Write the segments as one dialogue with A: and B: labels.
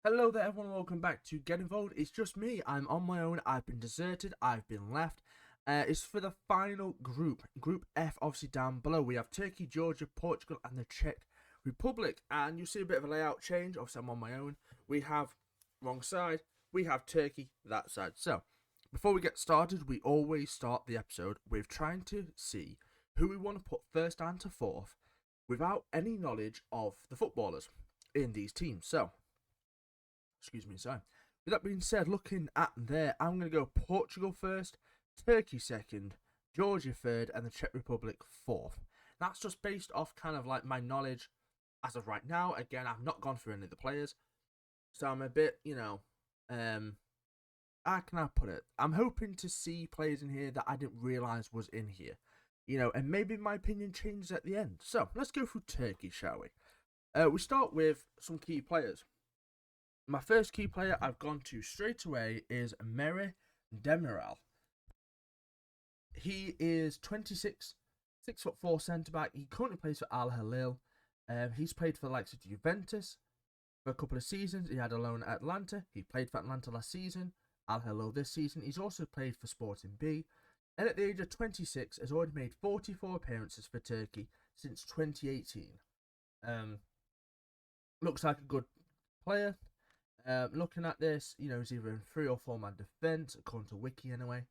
A: Hello there everyone, welcome back to Get Involved. It's just me, I'm on my own, I've been deserted, I've been left. It's for the final group, Group F, obviously down below. We have Turkey, Georgia, Portugal and the Czech Republic. And you'll see a bit of a layout change, obviously I'm on my own. We have, wrong side, we have Turkey, that side. So, before we get started, we always start the episode with trying to see who we want to put first and to fourth without any knowledge of the footballers in these teams. So, excuse me, sorry. With that being said, looking at there, I'm going to go Portugal first, Turkey second, Georgia third, and the Czech Republic fourth. That's just based off kind of like my knowledge as of right now. Again, I've not gone through any of the players, so I'm a bit, how can I put it? I'm hoping to see players in here that I didn't realise was in here, and maybe my opinion changes at the end. So let's go through Turkey, shall we? We start with some key players. My first key player I've gone to straight away is Merih Demiral. He is 26, 6'4" centre back. He currently plays for Al Hilal. He's played for the likes of Juventus for a couple of seasons. He had a loan at Atlanta. He played for Atlanta last season. Al Hilal this season. He's also played for Sporting B. And at the age of 26, has already made 44 appearances for Turkey since 2018. Looks like a good player. Looking at this, he's either in 3 or 4 man defence, according to Wiki anyway.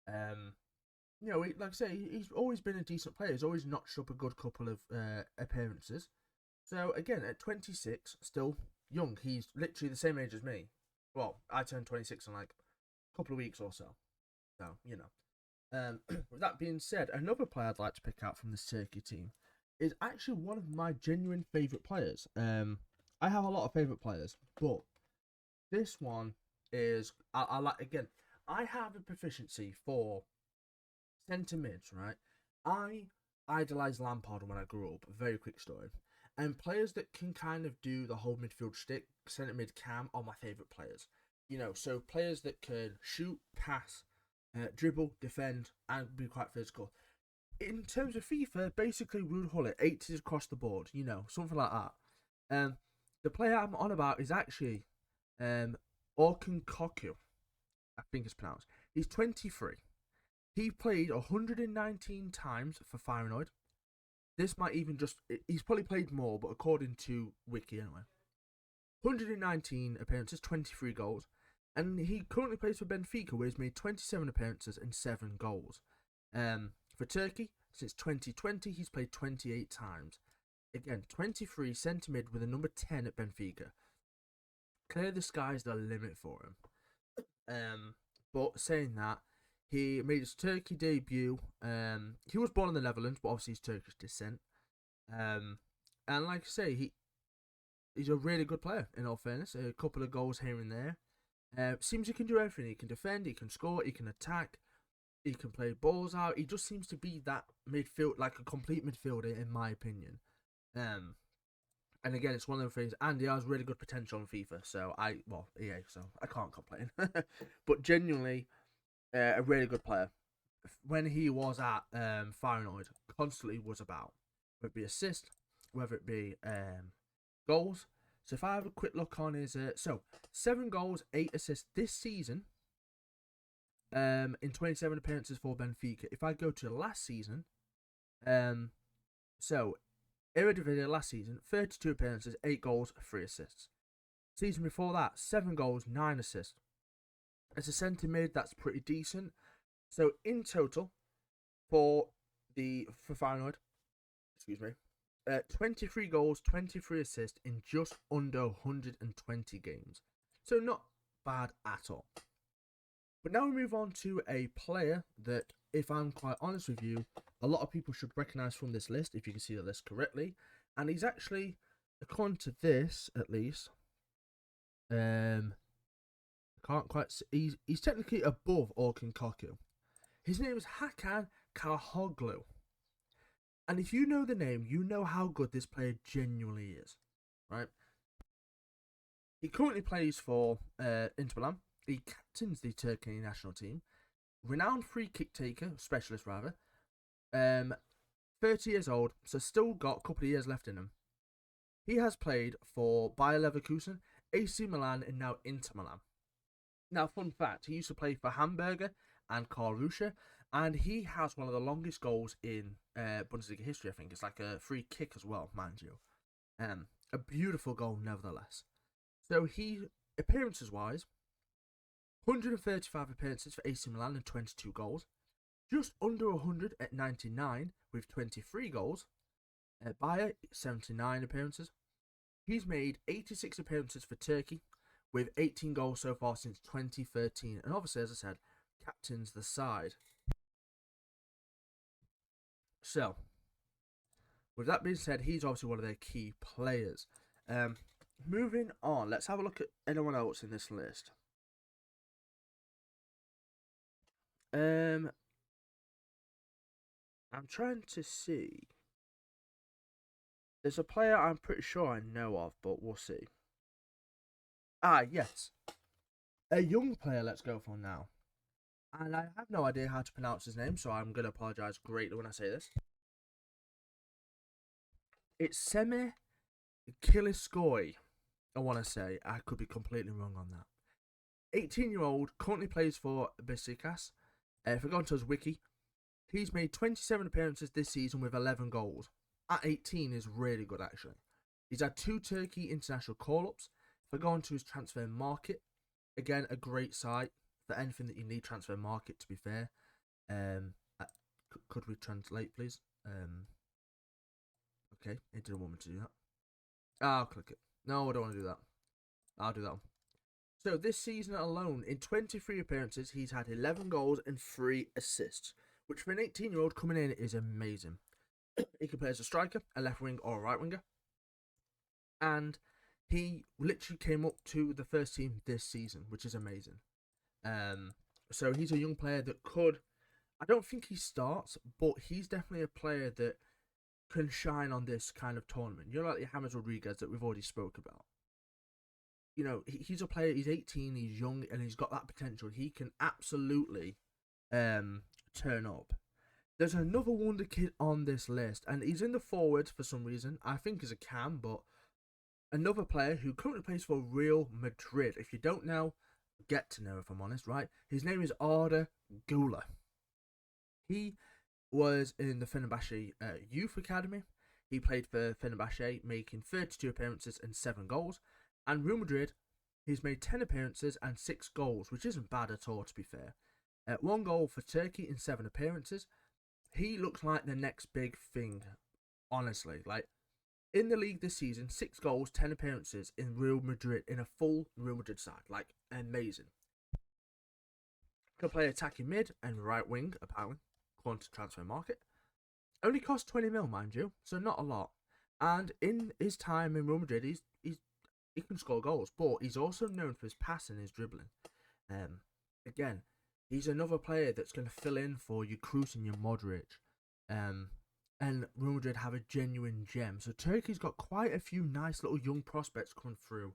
A: Like I say, he's always been a decent player. He's always notched up a good couple of appearances. So again, at 26, still young. He's literally the same age as me. Well, I turned 26 in like a couple of weeks or so. So, with that being said, another player I'd like to pick out from this Turkey team is actually one of my genuine favourite players. I have a lot of favourite players, but this one is, I like, again, I have a proficiency for centre mids, right? I idolised Lampard when I grew up, a very quick story. And players that can kind of do the whole midfield shtick, centre mid cam, are my favourite players. So players that can shoot, pass, dribble, defend, and be quite physical. In terms of FIFA, basically Ruud Gullit, 80s across the board, something like that. The player I'm on about is actually Orkun Koku, I think it's pronounced. He's 23. He played 119 times for Feyenoord. This might even he's probably played more, but according to Wiki anyway. 119 appearances, 23 goals. And he currently plays for Benfica, where he's made 27 appearances and 7 goals. For Turkey, since 2020, he's played 28 times. Again, 23 centre mid with a number 10 at Benfica. Clearly the sky's the limit for him. But saying that, he made his Turkey debut. He was born in the Netherlands, but obviously he's Turkish descent. And like I say, he's a really good player, in all fairness. A couple of goals here and there. Seems he can do everything. He can defend, he can score, he can attack, he can play balls out. He just seems to be that midfield, like a complete midfielder, in my opinion. And again, it's one of the things, and he has really good potential on FIFA, so EA, so I can't complain. But genuinely, a really good player. When he was at Feyenoord, constantly was about, whether it be assist, whether it be goals. So if I have a quick look on his, 7 goals, 8 assists this season, in 27 appearances for Benfica. If I go to last season, Eredivisie last season, 32 appearances, 8 goals, 3 assists. Season before that, 7 goals, 9 assists. As a centre mid, that's pretty decent. So in total, for Feyenoord, 23 goals, 23 assists in just under 120 games. So not bad at all. But now we move on to a player that, if I'm quite honest with you, a lot of people should recognise from this list, if you can see the list correctly. And he's actually, according to this at least, can't quite see, he's technically above Orkun Koku. His name is Hakan Çalhanoğlu. And if you know the name, you know how good this player genuinely is, right? He currently plays for Inter Milan. He captains the Turkey national team. Renowned free kick taker, specialist rather. 30 years old, so still got a couple of years left in him. He has played for Bayer Leverkusen, AC Milan, and now Inter Milan. Now, fun fact, he used to play for Hamburger and Karl Ruscher, and he has one of the longest goals in Bundesliga history, I think. It's like a free kick as well, mind you. A beautiful goal, nevertheless. So he, appearances-wise, 135 appearances for AC Milan and 22 goals. Just under 100 at 99 with 23 goals. Bayer, 79 appearances. He's made 86 appearances for Turkey with 18 goals so far since 2013. And obviously, as I said, captains the side. So, with that being said, he's obviously one of their key players. Moving on, let's have a look at anyone else in this list. I'm trying to see. There's a player I'm pretty sure I know of, but we'll see. Ah, yes. A young player, let's go for now. And I have no idea how to pronounce his name, so I'm going to apologise greatly when I say this. It's Semih Kılıçsoy, I want to say. I could be completely wrong on that. 18-year-old, currently plays for Besiktas. If I go onto his wiki, he's made 27 appearances this season with 11 goals. At 18 is really good, actually. He's had 2 Turkey international call-ups. If I go onto his transfer market, again, a great site for anything that you need. Transfer market, to be fair. Could we translate, please? Okay, it didn't want me to do that. I'll click it. No, I don't want to do that. I'll do that one. So this season alone, in 23 appearances, he's had 11 goals and 3 assists, which for an 18-year-old coming in is amazing. He can play as a striker, a left wing, or a right winger. And he literally came up to the first team this season, which is amazing. So he's a young player that could... I don't think he starts, but he's definitely a player that can shine on this kind of tournament. You know, like the James Rodriguez that we've already spoke about. You know, he's a player, he's 18, he's young, and he's got that potential. He can absolutely turn up. There's another wonder kid on this list, and he's in the forwards for some reason. I think he's a cam, but another player who currently plays for Real Madrid. If you don't know, get to know if I'm honest, right? His name is Arda Güler. He was in the Fenerbahce Youth Academy. He played for Fenerbahce, making 32 appearances and 7 goals. And Real Madrid, he's made 10 appearances and 6 goals, which isn't bad at all, to be fair. 1 goal for Turkey in 7 appearances. He looks like the next big thing, honestly. Like, in the league this season, 6 goals, 10 appearances in Real Madrid, in a full Real Madrid side. Like, amazing. Can play attacking mid and right wing, apparently, according to Transfer Market. Only cost 20 mil, mind you, so not a lot. And in his time in Real Madrid, he can score goals, but he's also known for his passing and his dribbling. Again, he's another player that's going to fill in for your Kroos and your Modric. And Real Madrid have a genuine gem. So Turkey's got quite a few nice little young prospects coming through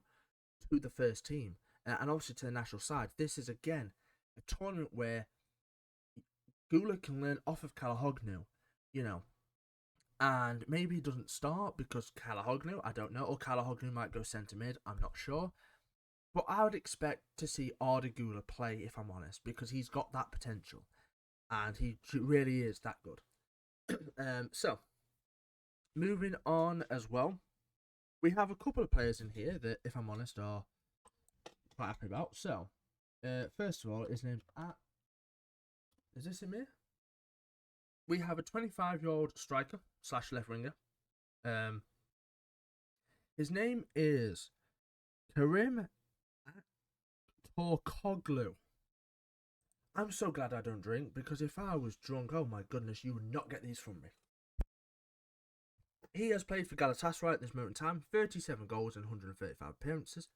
A: to the first team. And obviously to the national side. This is, again, a tournament where Güler can learn off of Çalhanoğlu, you know. And maybe he doesn't start because Çalhanoğlu, I don't know. Or Çalhanoğlu might go centre mid, I'm not sure. But I would expect to see Arda Güler play, if I'm honest, because he's got that potential. And he really is that good. So, moving on as well. We have a couple of players in here that, if I'm honest, are quite happy about. So, first of all, his name's... Is this him here? We have a 25-year-old striker / left winger. His name is Kerem Aktürkoğlu. I'm so glad I don't drink, because if I was drunk, oh my goodness, you would not get these from me. He has played for Galatasaray at this moment in time, 37 goals and 135 appearances.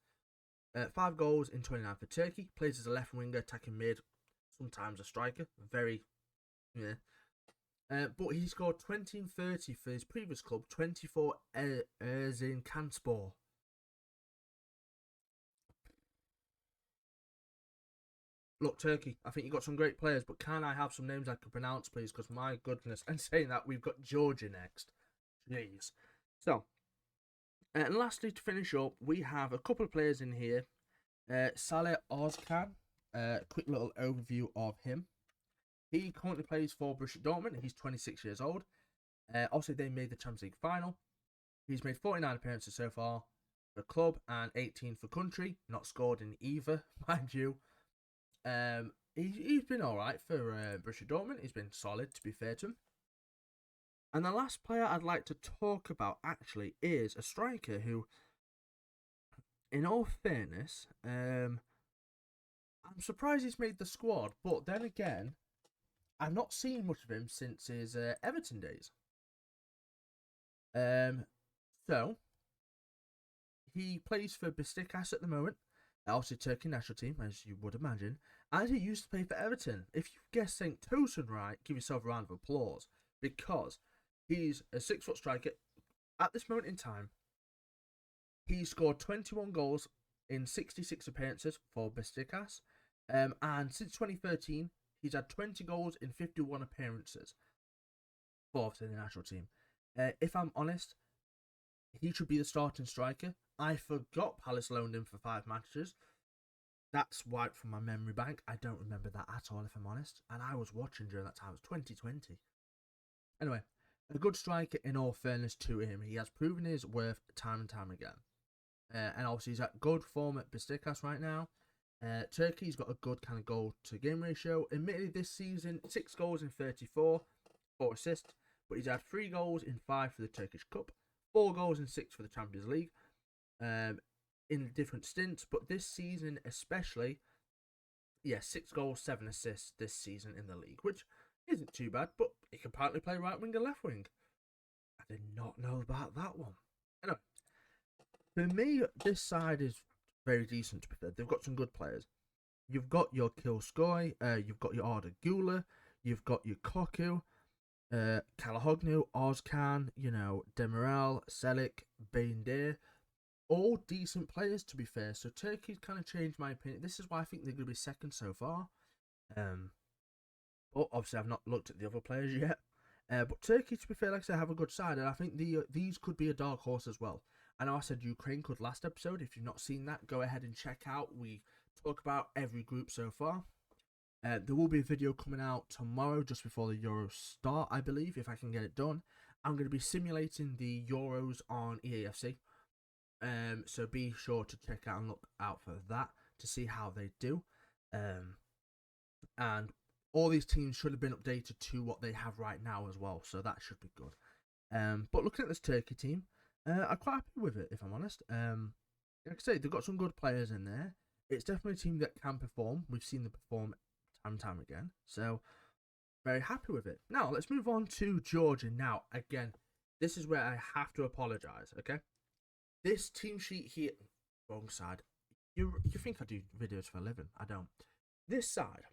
A: 5 goals in 29 for Turkey. Plays as a left winger, attacking mid, sometimes a striker. Very, yeah. But he scored 20 and 30 for his previous club, 24 Erzincanspor. Look, Turkey, I think you got some great players, but can I have some names I can pronounce, please? Because my goodness, and saying that, we've got Georgia next. Jeez. So, And lastly, to finish up, we have a couple of players in here. Saleh Ozcan, quick little overview of him. He currently plays for Borussia Dortmund. He's 26 years old. Also, they made the Champions League final. He's made 49 appearances so far for club and 18 for country. Not scored in either, mind you. He's been alright for Borussia Dortmund. He's been solid, to be fair to him. And the last player I'd like to talk about, actually, is a striker who, in all fairness, I'm surprised he's made the squad. But then again, I've not seen much of him since his Everton days. So, he plays for Besiktas at the moment. Also, Turkey national team, as you would imagine. And he used to play for Everton. If you guessed St. Tosun right, give yourself a round of applause. Because he's a 6-foot striker. At this moment in time, he scored 21 goals in 66 appearances for Besiktas. And since 2013, he's had 20 goals in 51 appearances for the national team. If I'm honest, he should be the starting striker. I forgot Palace loaned him for 5 matches. That's wiped from my memory bank. I don't remember that at all, if I'm honest. And I was watching during that time. It was 2020. Anyway, a good striker in all fairness to him. He has proven his worth time and time again. And obviously he's at good form at Besiktas right now. Turkey's got a good kind of goal-to-game ratio. Admittedly, this season, 6 goals in 34, 4 assists. But he's had 3 goals in 5 for the Turkish Cup. 4 goals and 6 for the Champions League in different stints. But this season especially, 6 goals, 7 assists this season in the league, which isn't too bad, but he can partly play right wing and left wing. I did not know about that one. Anyway, for me, this side is very decent, to be fair. They've got some good players. You've got your Kilskoy, you've got your Arda Güler, you've got your Koku, Kalahoglu, Ozcan, Demirel, Selik, Baindir, all decent players, to be fair. So Turkey's kind of changed my opinion. This is why I think they're going to be second so far. But obviously I've not looked at the other players yet. But Turkey, to be fair, like I said, have a good side, and I think these could be a dark horse as well. I know I said Ukraine could last episode. If you've not seen that, go ahead and check out. We talk about every group so far. There will be a video coming out tomorrow just before the Euros start, I believe, if I can get it done. I'm going to be simulating the Euros on EAFC. So be sure to check out and look out for that to see how they do. And all these teams should have been updated to what they have right now as well, so that should be good. But looking at this Turkey team, I'm quite happy with it, if I'm honest. Like I say, they've got some good players in there. It's definitely a team that can perform. We've seen them perform time and time again, so very happy with it. Now, let's move on to Georgia. Now, again, this is where I have to apologise, okay? This team sheet here, wrong side. You think I do videos for a living? I don't. This side,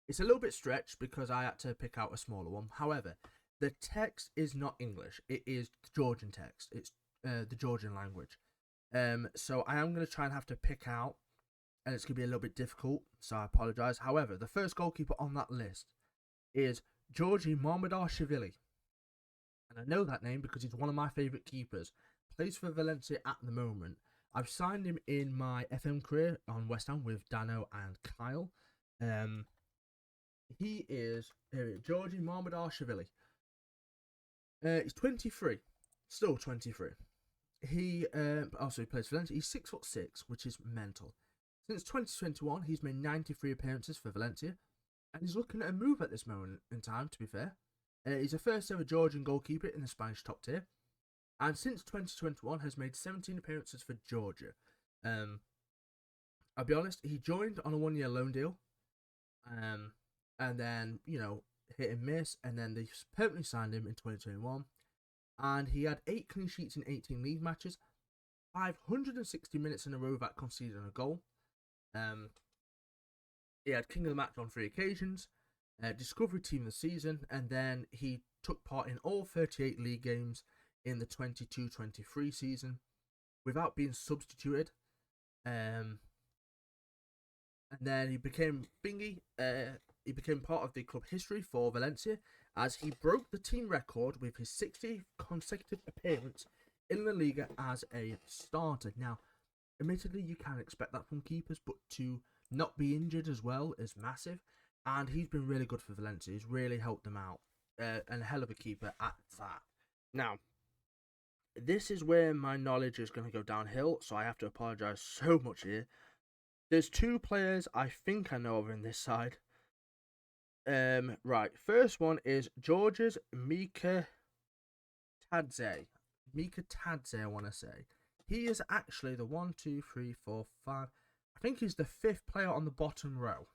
A: it's a little bit stretched because I had to pick out a smaller one. However, the text is not English. It is Georgian text. It's the Georgian language. So I am going to try and have to pick out, and it's going to be a little bit difficult, so I apologise. However, the first goalkeeper on that list is Georgi Mamardashvili. And I know that name because he's one of my favourite keepers. Plays for Valencia at the moment. I've signed him in my FM career on West Ham with Dano and Kyle. He is Georgi Mamardashvili. He's 23. Still 23. He also plays for Valencia. He's 6'6", which is mental. Since 2021, he's made 93 appearances for Valencia, and he's looking at a move at this moment in time, to be fair. He's a first ever Georgian goalkeeper in the Spanish top tier, and since 2021 has made 17 appearances for Georgia. I'll be honest, he joined on a 1-year loan deal, and then, hit and miss, and then they permanently signed him in 2021, and he had 8 clean sheets in 18 league matches, 560 minutes in a row without conceding a goal. He had King of the Match on 3 occasions, Discovery Team of the Season, and then he took part in all 38 league games in the 22-23 season without being substituted. And then he became he became part of the club history for Valencia as he broke the team record with his 60th consecutive appearance in La Liga as a starter. Now, admittedly, you can expect that from keepers, but to not be injured as well is massive. And he's been really good for Valencia. He's really helped them out. And a hell of a keeper at that. Now, this is where my knowledge is going to go downhill, so I have to apologise so much here. There's two players I think I know of in this side. Right. First one is Georgia's Mika Tadze. Mika Tadze, I want to say. He is actually the 1, 2, 3, 4, 5. I think he's the 5th player on the bottom row.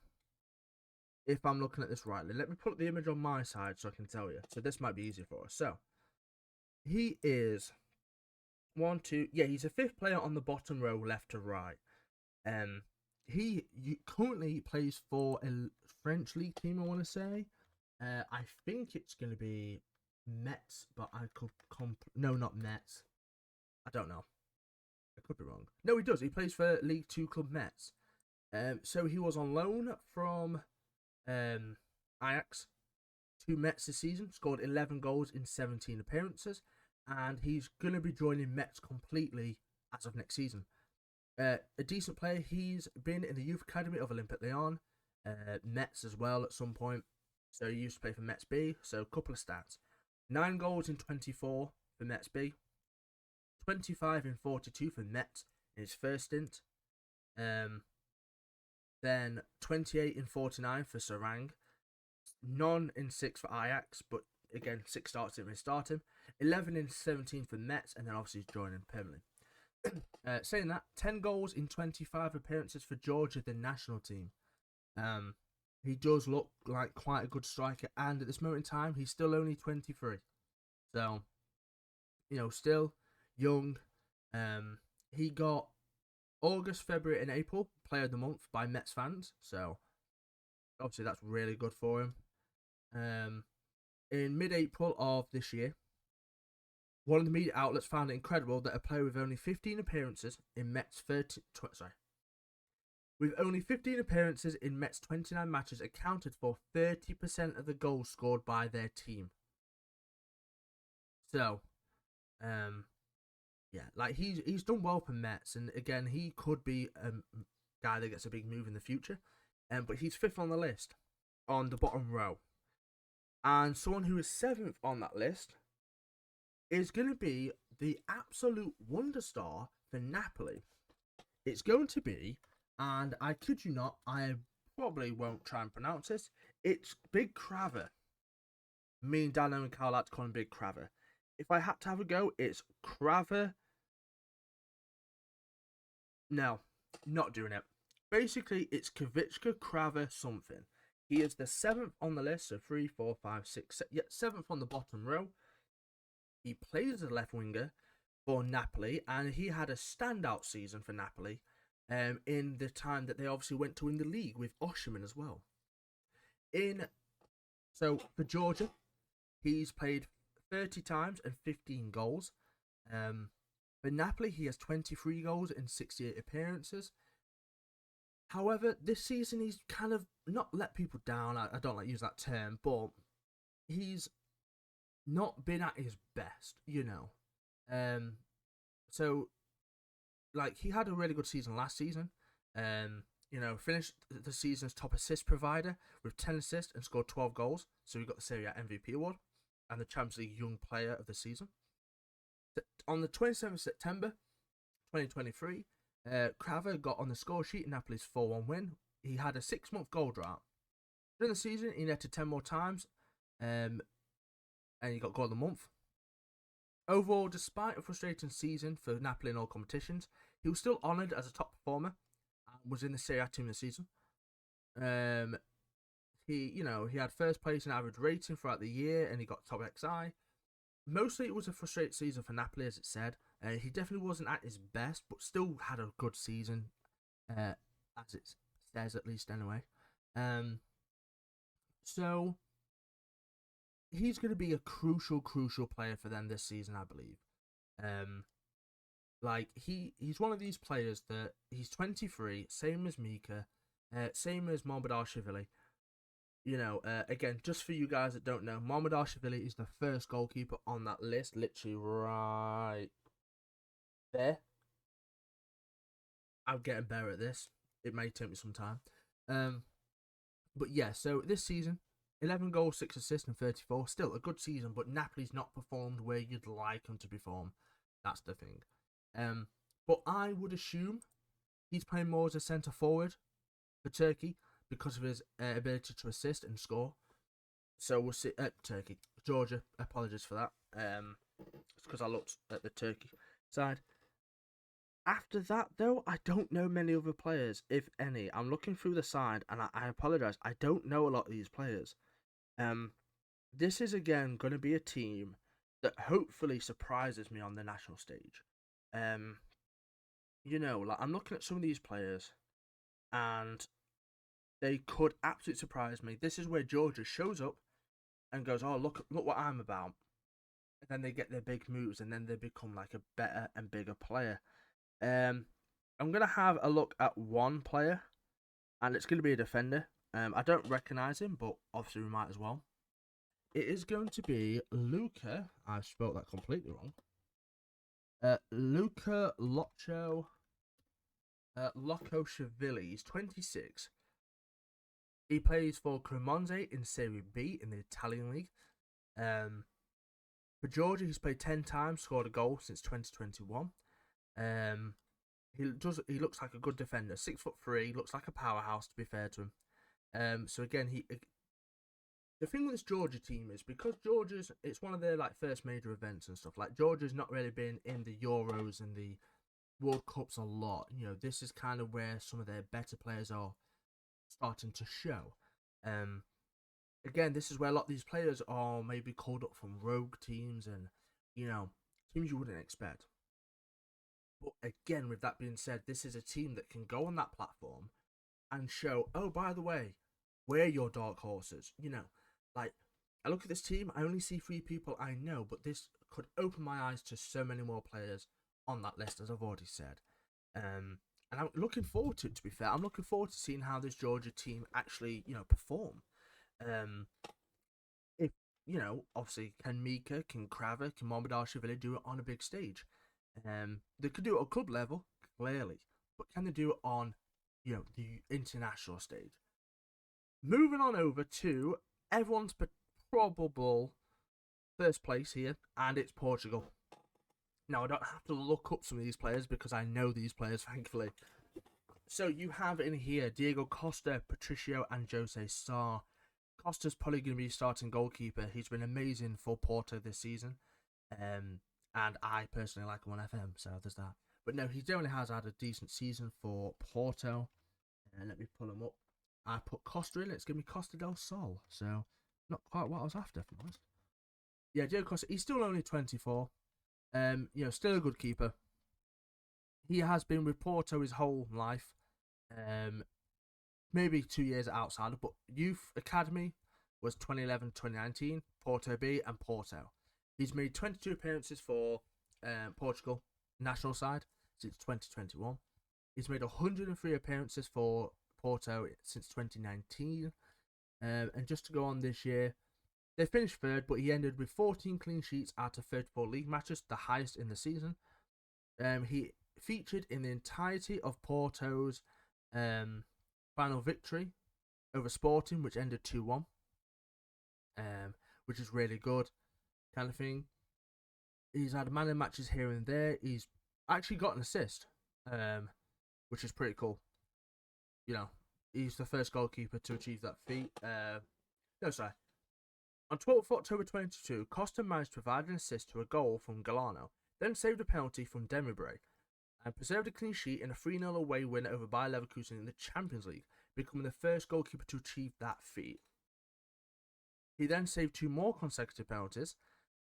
A: If I'm looking at this rightly. Let me put the image on my side so I can tell you. So this might be easier for us. So, he is 1, 2. Yeah, he's a 5th player on the bottom row, left to right. He currently plays for a French league team, I want to say. I think it's going to be Metz, but I could... No, not Metz. I don't know. I could be wrong. No, he does. He plays for League 2 club Metz. So he was on loan from Ajax to Metz this season. Scored 11 goals in 17 appearances. And he's going to be joining Metz completely as of next season. A decent player. He's been in the youth academy of Olympique Lyon, Metz as well at some point. So he used to play for Metz B. So a couple of stats: 9 goals in 24 for Metz B, 25 in 42 for Metz in his first stint. Then 28 in 49 for Sarang, none in 6 for Ajax, but again 6 starts didn't really start him. 11 in 17 for Metz, and then obviously he's joining permanently. Saying that, 10 goals in 25 appearances for Georgia, the national team. He does look like quite a good striker, and at this moment in time, he's still only 23. So, still young. He got August, February, and April Player of the Month by Metz fans. So, obviously, that's really good for him. In mid-April of this year, one of the media outlets found it incredible that a player with only 15 appearances in Metz 29 matches accounted for 30% of the goals scored by their team. So, he's done well for Metz, and again, he could be a guy that gets a big move in the future. But he's 5th on the list, on the bottom row. And someone who is 7th on that list is going to be the absolute wonder star for Napoli. It's going to be, and I kid you not, I probably won't try and pronounce this, it's Big Craver. Me and Dano and Carl like to call him Big Craver. If I had to have a go, it's Craver. No, not doing it. Basically, it's Kavicka Craver something. He is the 7th on the list, so 3, 4, 5, 6, 7th on the bottom row. He plays as a left winger for Napoli, and he had a standout season for Napoli in the time that they obviously went to win the league with Osimhen as well. So for Georgia, he's played 30 times and 15 goals. For Napoli, he has 23 goals in 68 appearances. However, this season he's kind of not let people down. I don't like to use that term, but he's not been at his best, So, he had a really good season last season. Finished the season's top assist provider with 10 assists and scored 12 goals. So he got the Serie A MVP award and the Champions League Young Player of the Season. On the 27th of September 2023, Craver got on the score sheet in Napoli's 4-1 win. He had a 6-month goal drought. During the season, he netted 10 more times, and he got goal of the month. Overall, despite a frustrating season for Napoli in all competitions, he was still honoured as a top performer and was in the Serie A team this season. He had first place in average rating throughout the year, and he got top XI. Mostly, it was a frustrating season for Napoli, as it said. He definitely wasn't at his best, but still had a good season, as it says, at least anyway. So he's going to be a crucial player for them this season, I believe. He's one of these players that he's 23, same as Mika, same as Momodashvili. Again, just for you guys that don't know, Momodashvili is the first goalkeeper on that list, literally right there. I'm getting better at this. It may take me some time. But yeah, so this season, 11 goals, 6 assists, and 34. Still a good season, but Napoli's not performed where you'd like them to perform. That's the thing. But I would assume he's playing more as a centre forward for Turkey because of his ability to assist and score. So we'll see. Georgia. Apologies for that. It's because I looked at the Turkey side. After that, though, I don't know many other players, if any. I'm looking through the side, and I apologise. I don't know a lot of these players. This is again going to be a team that hopefully surprises me on the national stage. Like I'm looking at some of these players, and they could absolutely surprise me. This is where Georgia shows up and goes, "Oh, look what I'm about," and then they get their big moves, and then they become like a better and bigger player. I'm gonna have a look at one player, and it's gonna be a defender. I don't recognize him, but obviously we might as well. It is going to be Luca. I spelled that completely wrong. Luca Locoshavili. He's 26. He plays for Cremonese in Serie B in the Italian league. For Georgia, he's played 10 times, scored a goal since 2021. He looks like a good defender. 6'3", looks like a powerhouse. To be fair to him. So again, the thing with this Georgia team is because it's one of their like first major events and stuff. Like Georgia's not really been in the Euros and the World Cups a lot. This is kind of where some of their better players are starting to show. Again, this is where a lot of these players are maybe called up from rogue teams and teams you wouldn't expect. But again, with that being said, this is a team that can go on that platform and show, oh, by the way, we're your dark horses. Like, I look at this team, I only see 3 people I know, but this could open my eyes to so many more players on that list, as I've already said. And I'm looking forward to it, to be fair. I'm looking forward to seeing how this Georgia team actually, perform. If, obviously, can Mika, can Kraver, can Momodashvili do it on a big stage? They could do it at club level, clearly, but can they do it on, the international stage? Moving on over to everyone's probable first place here, and it's Portugal. Now, I don't have to look up some of these players because I know these players, thankfully. So you have in here Diego Costa, Patricio, and Jose Sá. Costa's probably going to be starting goalkeeper. He's been amazing for Porto this season. And I personally like him on FM, so there's that. But no, he generally has had a decent season for Porto. Let me pull him up. I put Costa in. It's going to be Costa del Sol. So, not quite what I was after, for honest. Yeah, Diego Costa, he's still only 24. Still a good keeper. He has been with Porto his whole life. Maybe 2 years outside, but youth academy was 2011-2019, Porto B and Porto. He's made 22 appearances for Portugal national side since 2021. He's made 103 appearances for Porto since 2019. And just to go on this year, they finished third, but he ended with 14 clean sheets out of 34 league matches, the highest in the season. He featured in the entirety of Porto's final victory over Sporting, which ended 2-1, which is really good kind of thing. He's had man in matches here and there. He's actually got an assist, which is pretty cool. He's the first goalkeeper to achieve that feat. On 12th October 2022, Costa managed to provide an assist to a goal from Galano, then saved a penalty from Demirbray, and preserved a clean sheet in a 3-0 away win over Bayer Leverkusen in the Champions League, becoming the first goalkeeper to achieve that feat. He then saved 2 more consecutive penalties,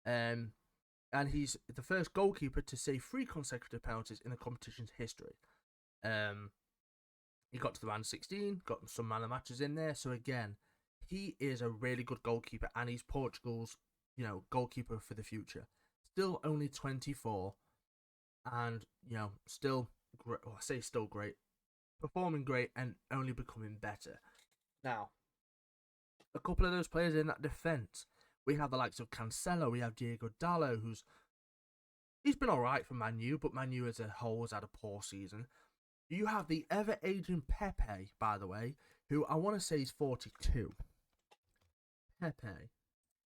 A: and he's the first goalkeeper to save 3 consecutive penalties in the competition's history. He got to the round of 16, got some man of matches in there, so again, he is a really good goalkeeper, and he's Portugal's, goalkeeper for the future. Still only 24, and, still great. Well, I say still great. Performing great and only becoming better. Now, a couple of those players in that defence. We have the likes of Cancelo, we have Diego Dallo, he's been alright for Man U, but Man U as a whole has had a poor season. You have the ever-aging Pepe, by the way, who I want to say is 42. Pepe.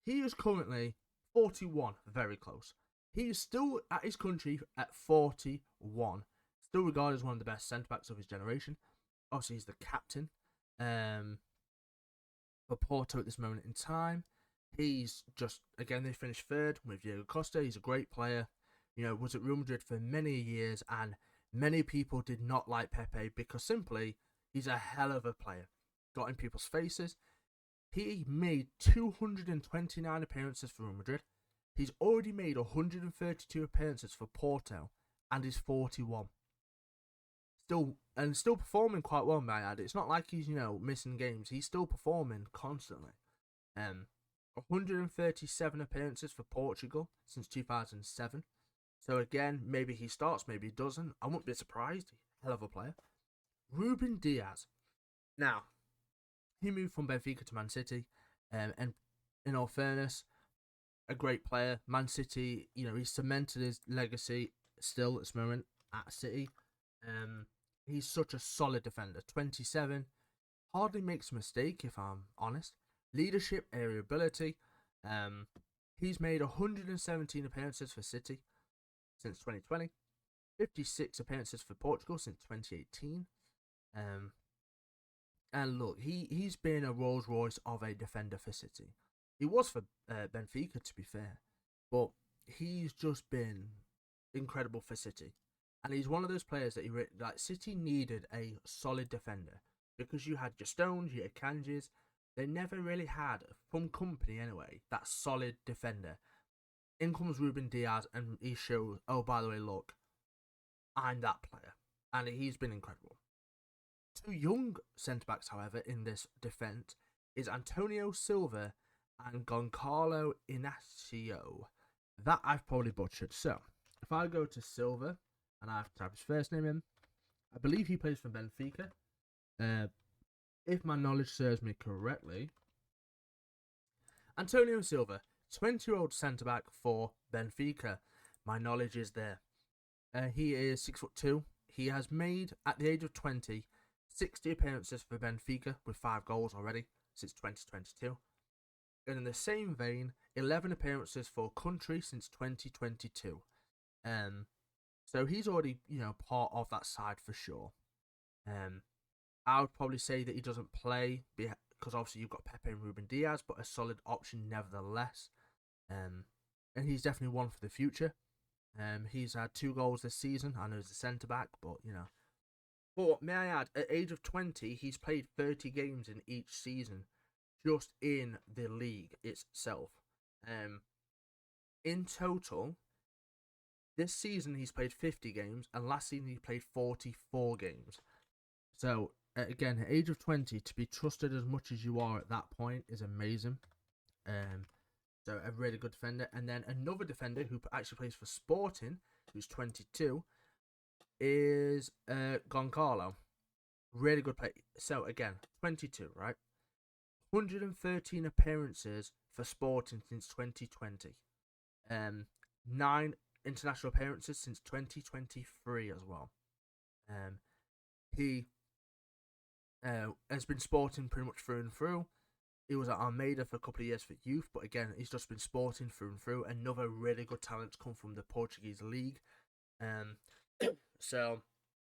A: He is currently 41, very close. He is still at his country at 41. Still regarded as one of the best centre-backs of his generation. Obviously, he's the captain for Porto at this moment in time. He's just, again, they finished third with Diego Costa. He's a great player. You know, was at Real Madrid for many years, and many people did not like Pepe because simply he's a hell of a player. Got in people's faces. He made 229 appearances for Real Madrid. He's already made 132 appearances for Porto, and he's 41. Still performing quite well, may I add. It's not like he's, missing games. He's still performing constantly. 137 appearances for Portugal since 2007. So again, maybe he starts, maybe he doesn't. I wouldn't be surprised. Hell of a player. Ruben Diaz. Now, he moved from Benfica to Man City, and in all fairness, a great player. Man City, he's cemented his legacy still at this moment at City. He's such a solid defender. 27, hardly makes a mistake if I'm honest. Leadership, area ability. He's made 117 appearances for City since 2020. 56 appearances for Portugal since 2018. And look, he's been a Rolls Royce of a defender for City. He was for Benfica, to be fair, but he's just been incredible for City. And he's one of those players that City needed a solid defender because you had your Stones, your Kanjis. They never really had, from company anyway, that solid defender. In comes Ruben Diaz, and he shows, oh, by the way, look, I'm that player. And he's been incredible. Two young centre-backs, however, in this defence is Antonio Silva and Goncalo Inacio. That I've probably butchered. So, if I go to Silva, and I have to type his first name in, I believe he plays for Benfica. If my knowledge serves me correctly. Antonio Silva, 20-year-old centre-back for Benfica. My knowledge is there. He is 6'2". He has made, at the age of 20, 60 appearances for Benfica with 5 goals already since 2022. And in the same vein, 11 appearances for country since 2022. So he's already, part of that side for sure. I would probably say that he doesn't play because obviously you've got Pepe and Ruben Diaz, but a solid option nevertheless. And he's definitely one for the future. He's had 2 goals this season. I know he's a centre-back, but, But may I add, at age of 20, he's played 30 games in each season, just in the league itself. In total, this season he's played 50 games, and last season he played 44 games. So, again, at age of 20, to be trusted as much as you are at that point is amazing. So, a really good defender. And then another defender who actually plays for Sporting, who's 22, is Goncalo. Really good player. So, again, 22, right? 113 appearances for Sporting since 2020. 9 international appearances since 2023 as well. He has been Sporting pretty much through and through. He was at Almeida for a couple of years for youth, but again, he's just been Sporting through and through. Another really good talent to come from the Portuguese league. So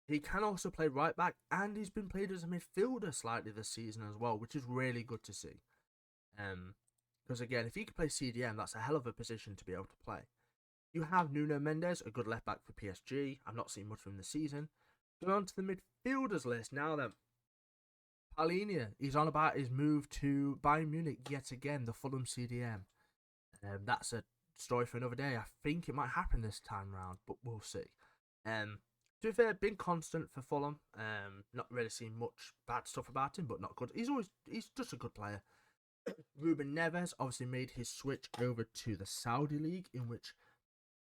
A: he can also play right back, and he's been played as a midfielder slightly this season as well, which is really good to see. Because again, if he could play CDM, that's a hell of a position to be able to play. You have Nuno Mendes, a good left back for PSG. I've not seen much from him this season. Going on to the midfielders list now then. Palhinha, he's on about his move to Bayern Munich yet again, the Fulham CDM. That's a story for another day. I think it might happen this time round, but we'll see. To be fair, been constant for Fulham. Not really seen much bad stuff about him, but not good. He's just a good player. Ruben Neves obviously made his switch over to the Saudi League, in which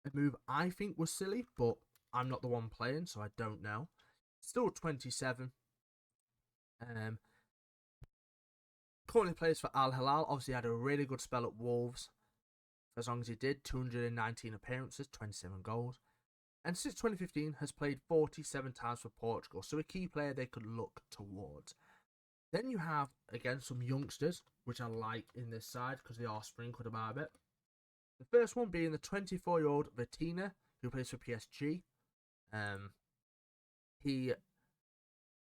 A: a move I think was silly, but I'm not the one playing, so I don't know. Still 27. Currently plays for Al Hilal. Obviously had a really good spell at Wolves. for as long as he did, 219 appearances, 27 goals. And since 2015 has played 47 times for Portugal, so a key player they could look towards. Then you have, again, some youngsters, which I like in this side because they are sprinkled about a bit. The first one being the 24-year-old Vitinha, who plays for PSG. He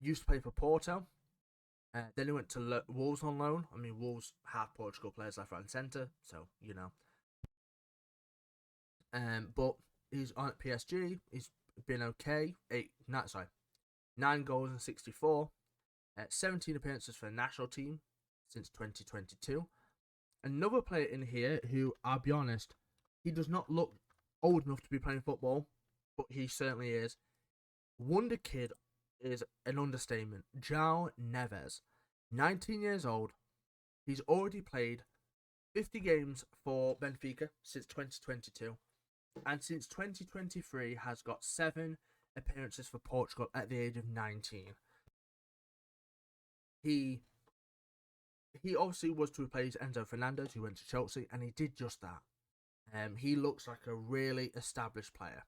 A: used to play for Porto. Then he went to Wolves on loan. I mean, Wolves have Portugal players left, right, and centre, so you know. But he's on at PSG. He's been okay. 9 goals and 64. 17 appearances for the national team since 2022. Another player in here who, I'll be honest, he does not look old enough to be playing football, but he certainly is. Wonder Kid is an understatement. João Neves, 19 years old. He's already played 50 games for Benfica since 2022. And since 2023 has got 7 appearances for Portugal at the age of 19. He obviously was to replace Enzo Fernandez, who went to Chelsea, and he did just that. He looks like a really established player.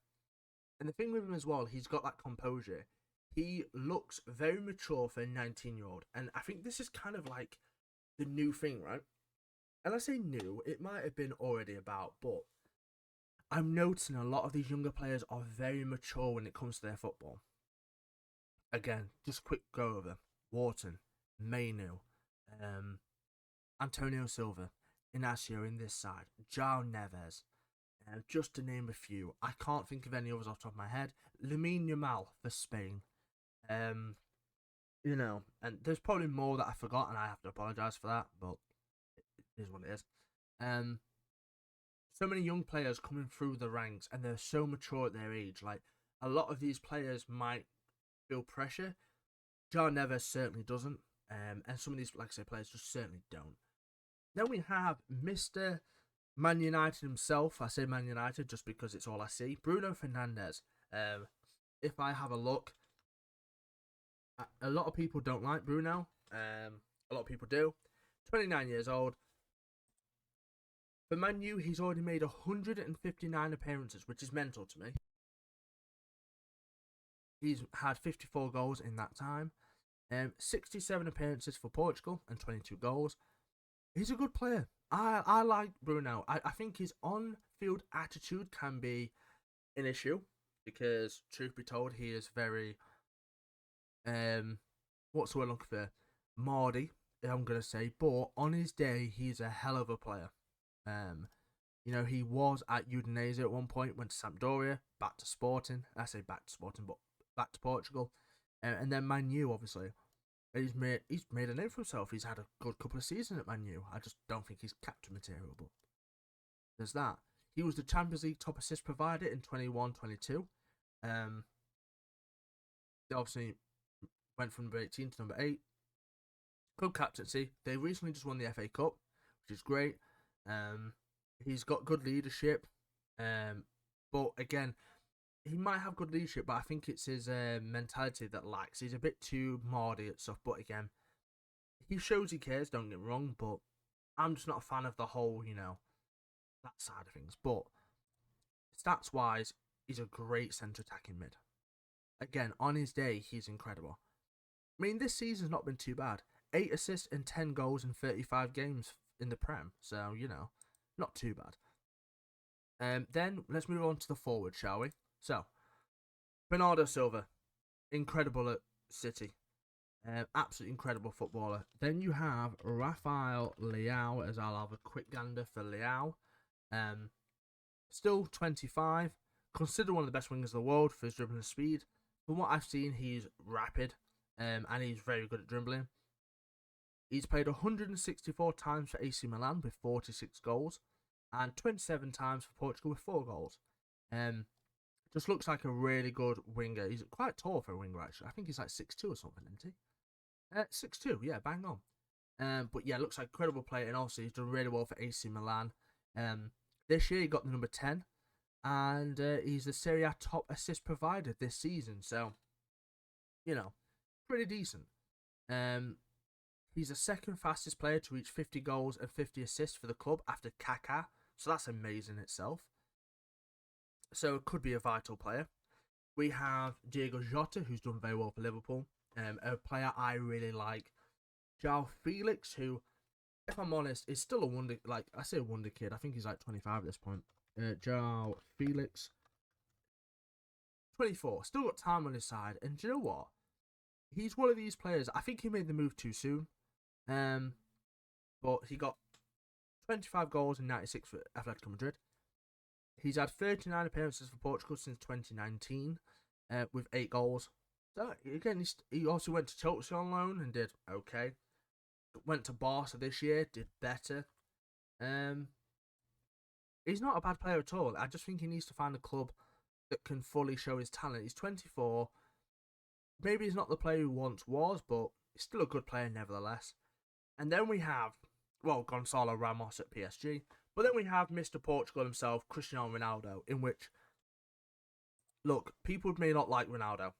A: And the thing with him as well, he's got that composure. He looks very mature for a 19-year-old. And I think this is kind of like the new thing, right? And I say new, it might have been already about, but I'm noticing a lot of these younger players are very mature when it comes to their football. Again, just quick go over. Wharton, Mainu, Antonio Silva, Inacio in this side, João Neves, just to name a few. I can't think of any others off the top of my head. Lamine Yamal for Spain. You know, and there's probably more that I forgot, and I have to apologise for that, but it is what it is. So many young players coming through the ranks, and they're so mature at their age. Like, a lot of these players might feel pressure. João Neves certainly doesn't. And some of these, like I say, players just certainly don't. Then we have Mr. Man United himself. I say Man United just because it's all I see. Bruno Fernandes. If I have a look, a lot of people don't like Bruno. A lot of people do. 29 years old. For Man U, he's already made 159 appearances, which is mental to me. He's had 54 goals in that time. 67 appearances for Portugal and 22 goals. He's a good player. I like Bruno. I think his on-field attitude can be an issue because, truth be told, he is very, what's the word I'm looking for? Mardy, I'm going to say. But on his day, he's a hell of a player. You know, he was at Udinese at one point, went to Sampdoria, back to Sporting. I say back to Sporting, but back to Portugal. And then Man U, obviously. He's made a name for himself. He's had a good couple of seasons at Man U. I just don't think he's captain material, but there's that. He was the Champions League top assist provider in 21-22. They obviously went from number 18 to number 8. Club captaincy. They recently just won the FA Cup, which is great. He's got good leadership. But again, he might have good leadership, but I think it's his mentality that lacks. He's a bit too mardy at stuff, but again, he shows he cares, don't get me wrong, but I'm just not a fan of the whole, you know, that side of things. But stats-wise, he's a great centre-attacking mid. Again, on his day, he's incredible. I mean, this season's not been too bad. 8 assists and 10 goals in 35 games in the Prem, so, you know, not too bad. Then, let's move on to the forward, shall we? So, Bernardo Silva, incredible at City. Absolutely incredible footballer. Then you have Rafael Leao, as I'll have a quick gander for Leao. Still 25. Considered one of the best wingers of the world for his dribbling speed. From what I've seen, he's rapid. And he's very good at dribbling. He's played 164 times for AC Milan with 46 goals. And 27 times for Portugal with 4 goals. Just looks like a really good winger. He's quite tall for a winger, actually. I think he's like 6'2" or something, isn't he? 6'2", yeah, bang on. But yeah, looks like a credible player, and also he's done really well for AC Milan. This year he got the number 10, and he's the Serie A top assist provider this season. So, you know, pretty decent. He's the second fastest player to reach 50 goals and 50 assists for the club after Kaká. So that's amazing itself. So it could be a vital player. We have Diego Jota, who's done very well for Liverpool. A player I really like. João Felix, who, if I'm honest, is still a wonder. Like, I say a wonder kid. I think he's like 25 at this point. João Felix, 24. Still got time on his side. And do you know what? He's one of these players. I think he made the move too soon. But he got 25 goals and 96 for Atletico Madrid. He's had 39 appearances for Portugal since 2019, with 8 goals. So again, he also went to Chelsea on loan and did okay. Went to Barca this year, did better. He's not a bad player at all. I just think he needs to find a club that can fully show his talent. He's 24. Maybe he's not the player he once was, but he's still a good player nevertheless. And then we have, well, Gonzalo Ramos at PSG. But then we have Mr. Portugal himself, Cristiano Ronaldo, in which, look, people may not like Ronaldo.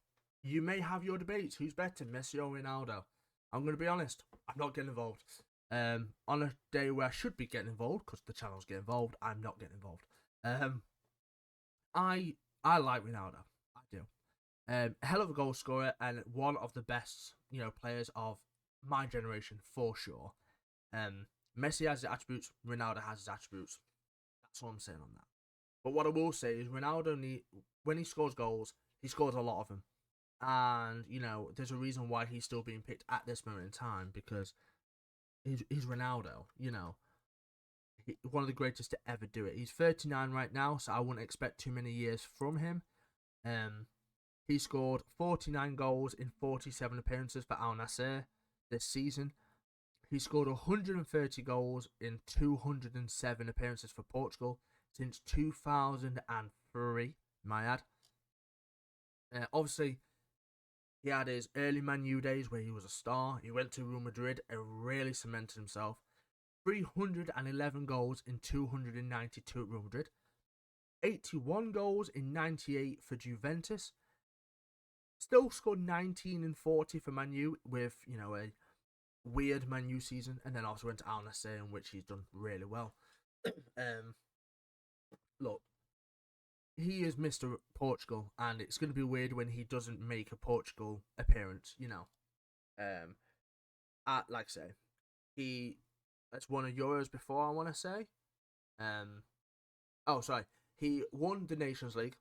A: You may have your debates. Who's better, Messi or Ronaldo? I'm going to be honest. I'm not getting involved. On a day where I should be getting involved, because the channels get involved, I'm not getting involved. I like Ronaldo. I do. Hell of a goal scorer and one of the best, players of my generation for sure. Messi has his attributes, Ronaldo has his attributes. That's all I'm saying on that. But what I will say is Ronaldo, when he scores goals, he scores a lot of them. And, there's a reason why he's still being picked at this moment in time, because he's Ronaldo, one of the greatest to ever do it. He's 39 right now, so I wouldn't expect too many years from him. He scored 49 goals in 47 appearances for Al Nassr this season. He scored 130 goals in 207 appearances for Portugal since 2003, my ad. Obviously, he had his early Man U days where he was a star. He went to Real Madrid and really cemented himself. 311 goals in 292 at Real Madrid. 81 goals in 98 for Juventus. Still scored 19 and 40 for Man U with, a weird Man U season. And then also went to Al Nassr, in which he's done really well. Look, he is Mr. Portugal, and it's going to be weird when he doesn't make a Portugal appearance, like I say, he has won a Euros before, I want to say. He won the Nations League.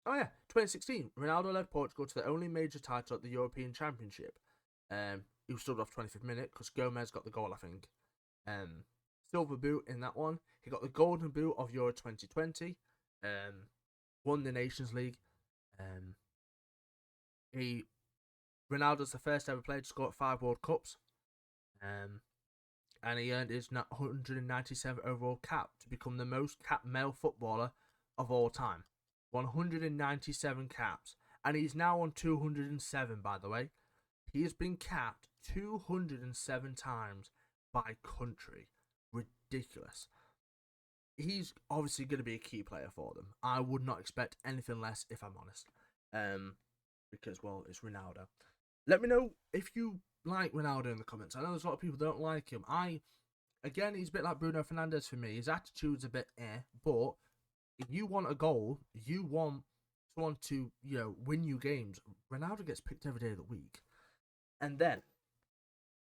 A: 2016, Ronaldo led Portugal to the only major title at the European Championship. He was stood off 25th minute because Gomez got the goal, I think. Silver boot in that one. He got the golden boot of Euro 2020. Won the Nations League. Ronaldo's the first ever player to score at 5 World Cups. And he earned his 197 overall cap to become the most capped male footballer of all time. 197 caps. And he's now on 207, by the way. He has been capped 207 times by country. Ridiculous. He's obviously going to be a key player for them. I would not expect anything less, if I'm honest. Because, well, it's Ronaldo. Let me know if you like Ronaldo in the comments. I know there's a lot of people that don't like him. Again, he's a bit like Bruno Fernandes for me. His attitude's a bit but if you want a goal, you want someone to, win you games. Ronaldo gets picked every day of the week. And then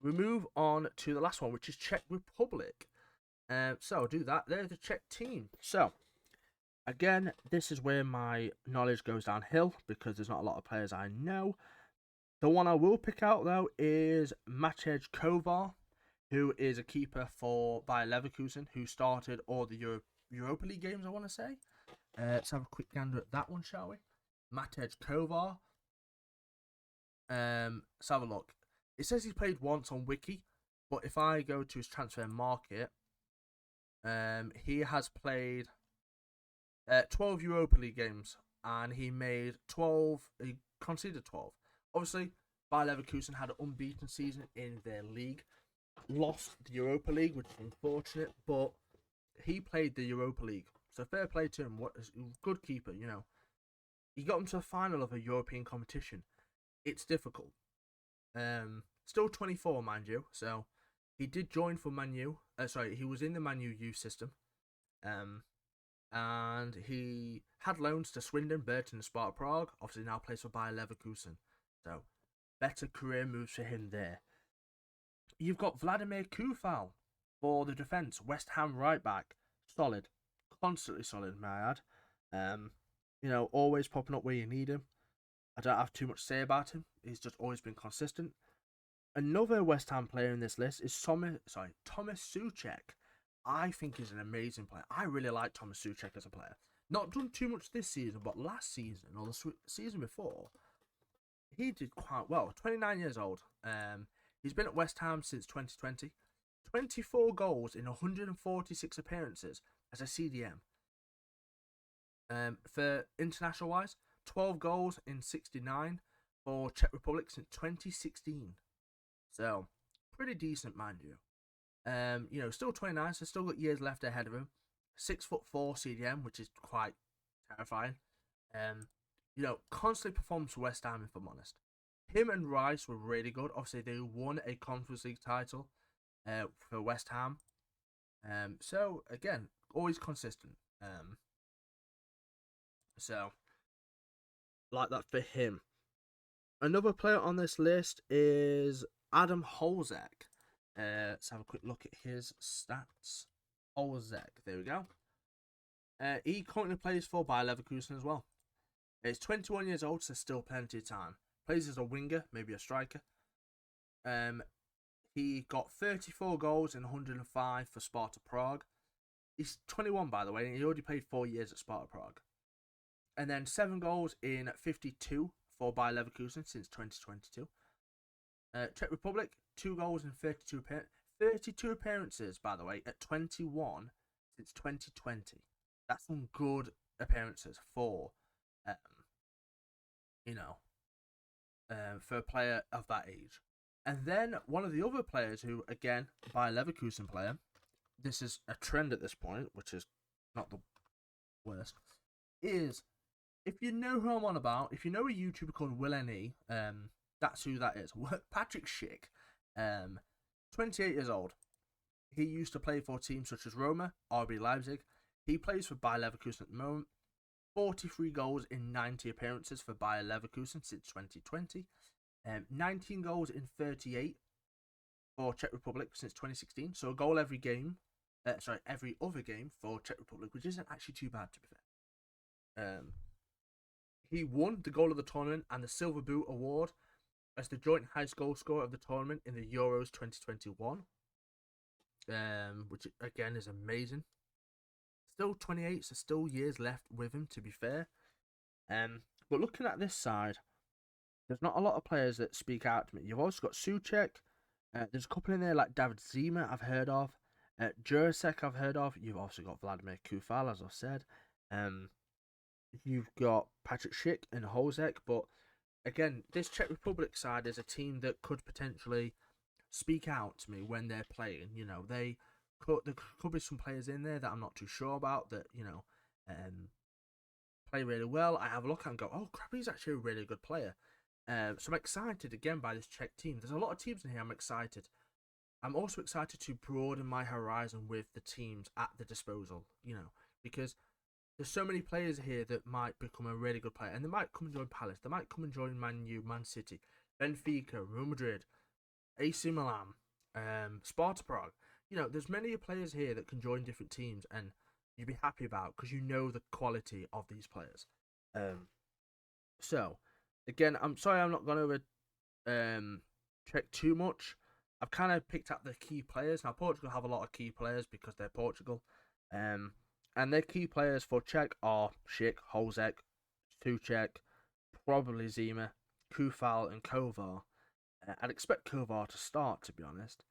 A: we move on to the last one, which is Czech Republic. So I'll do that. They're the Czech team. So, again, this is where my knowledge goes downhill because there's not a lot of players I know. The one I will pick out, though, is Matej Kovar, who is a keeper for Bayer Leverkusen, who started all the Europa League games, I want to say. Let's have a quick gander at that one, shall we? Matej Kovar. Let's have a look. It says he played once on Wiki, but if I go to his transfer market, he has played 12 Europa League games, and he made 12. He conceded 12. Obviously, Bayer Leverkusen had an unbeaten season in their league, lost the Europa League, which is unfortunate, but he played the Europa League, so fair play to him. What a good keeper, He got him to the final of a European competition. It's difficult. Still 24, mind you, so He did join for Man U. He was in the Man U youth system. And he had loans to Swindon, Burton, and Sparta Prague. Obviously, now plays for Bayer Leverkusen. So, better career moves for him there. You've got Vladimir Kufal for the defence. West Ham right back. Solid. Constantly solid, may I add. Always popping up where you need him. I don't have too much to say about him. He's just always been consistent. Another West Ham player in this list is Thomas Souček. I think he's an amazing player. I really like Thomas Souček as a player. Not done too much this season, but last season or the season before, he did quite well. 29 years old. He's been at West Ham since 2020. 24 goals in 146 appearances as a CDM. For international-wise, 12 goals in 69 for Czech Republic since 2016. So, pretty decent, mind you. Still 29, so still got years left ahead of him. 6'4" CDM, which is quite terrifying. Constantly performs for West Ham, if I'm honest. Him and Rice were really good. Obviously, they won a Conference League title for West Ham. So, again, always consistent. So, like that for him. Another player on this list is Adam Holzek. Let's have a quick look at his stats. Holzek, there we go. He currently plays for Bayer Leverkusen as well. He's 21 years old, so still plenty of time. Plays as a winger, maybe a striker. He got 34 goals in 105 for Sparta Prague. He's 21, by the way, and he already played 4 years at Sparta Prague. And then 7 goals in 52 for Bayer Leverkusen since 2022. Czech Republic, 2 goals in 32 appearances, by the way, at 21 since 2020. That's some good appearances for, for a player of that age. And then one of the other players who, again, Bayer Leverkusen player, this is a trend at this point, which is not the worst, is, if you know who I'm on about, if you know a YouTuber called Will NE, that's who that is. Patrick Schick, 28 years old. He used to play for teams such as Roma, RB Leipzig. He plays for Bayer Leverkusen at the moment. 43 goals in 90 appearances for Bayer Leverkusen since 2020. 19 goals in 38 for Czech Republic since 2016. So a goal every game. Every other game for Czech Republic, which isn't actually too bad, to be fair. He won the goal of the tournament and the Silver Boot Award as the joint highest goal scorer of the tournament in the Euros 2021. Which again is amazing. Still 28, so still years left with him, to be fair. But looking at this side, there's not a lot of players that speak out to me. You've also got Souček. There's a couple in there like David Zima I've heard of. Jurasek I've heard of. You've also got Vladimir Kufal, as I've said. You've got Patrick Schick and Holzek. But again, this Czech Republic side is a team that could potentially speak out to me when they're playing. There could be some players in there that I'm not too sure about that, play really well. I have a look and go, oh crap, he's actually a really good player. So I'm excited again by this Czech team. There's a lot of teams in here I'm excited. I'm also excited to broaden my horizon with the teams at the disposal, because there's so many players here that might become a really good player. And they might come and join Palace. They might come and join Man U, Man City, Benfica, Real Madrid, AC Milan, Sparta Prague. There's many players here that can join different teams and you'd be happy about because you know the quality of these players. So, again, I'm sorry I'm not going to check too much. I've kind of picked up the key players. Now, Portugal have a lot of key players because they're Portugal. And their key players for Czech are Schick, Holzek, Souček, probably Zima, Kufal, and Kovar. I'd expect Kovar to start, to be honest.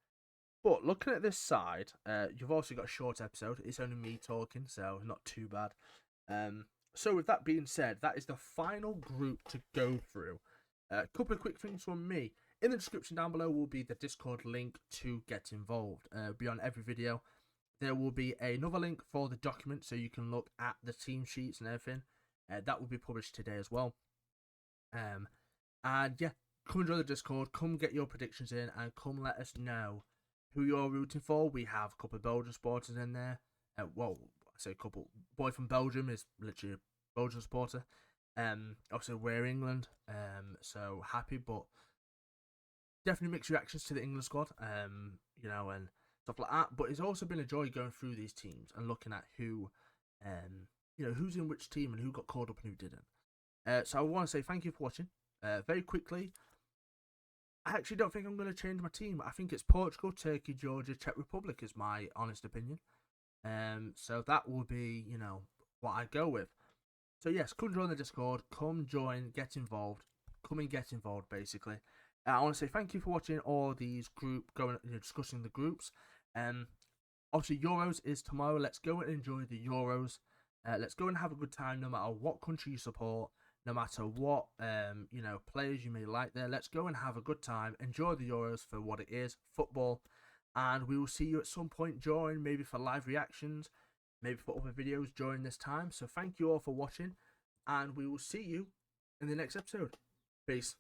A: But looking at this side, you've also got a short episode. It's only me talking, so not too bad. So with that being said, that is the final group to go through. A couple of quick things from me. In the description down below will be the Discord link to get involved. Beyond every video, there will be another link for the document so you can look at the team sheets and everything. That will be published today as well. And yeah, come join the Discord, come get your predictions in, and come let us know who you're rooting for. We have a couple of Belgian supporters in there. Well, I say a couple. Boy from Belgium is literally a Belgian supporter. Obviously we're England. So happy, but definitely mixed reactions to the England squad. You know, and stuff like that. But it's also been a joy going through these teams and looking at who, you know, who's in which team and who got called up and who didn't. So I want to say thank you for watching. Very quickly, I actually don't think I'm going to change my team. I think it's Portugal, Turkey, Georgia, Czech Republic is my honest opinion. So that will be, you know, what I go with. So yes, come join the Discord, come join, get involved, come and get involved basically. I want to say thank you for watching all these discussing the groups. Obviously Euros is tomorrow. Let's go and enjoy the Euros. Let's go and have a good time no matter what country you support, no matter what you know, players you may like there. Let's go and have a good time. Enjoy the Euros for what it is, football. And we will see you at some point during, maybe for live reactions, maybe for other videos during this time. So thank you all for watching, and we will see you in the next episode. Peace.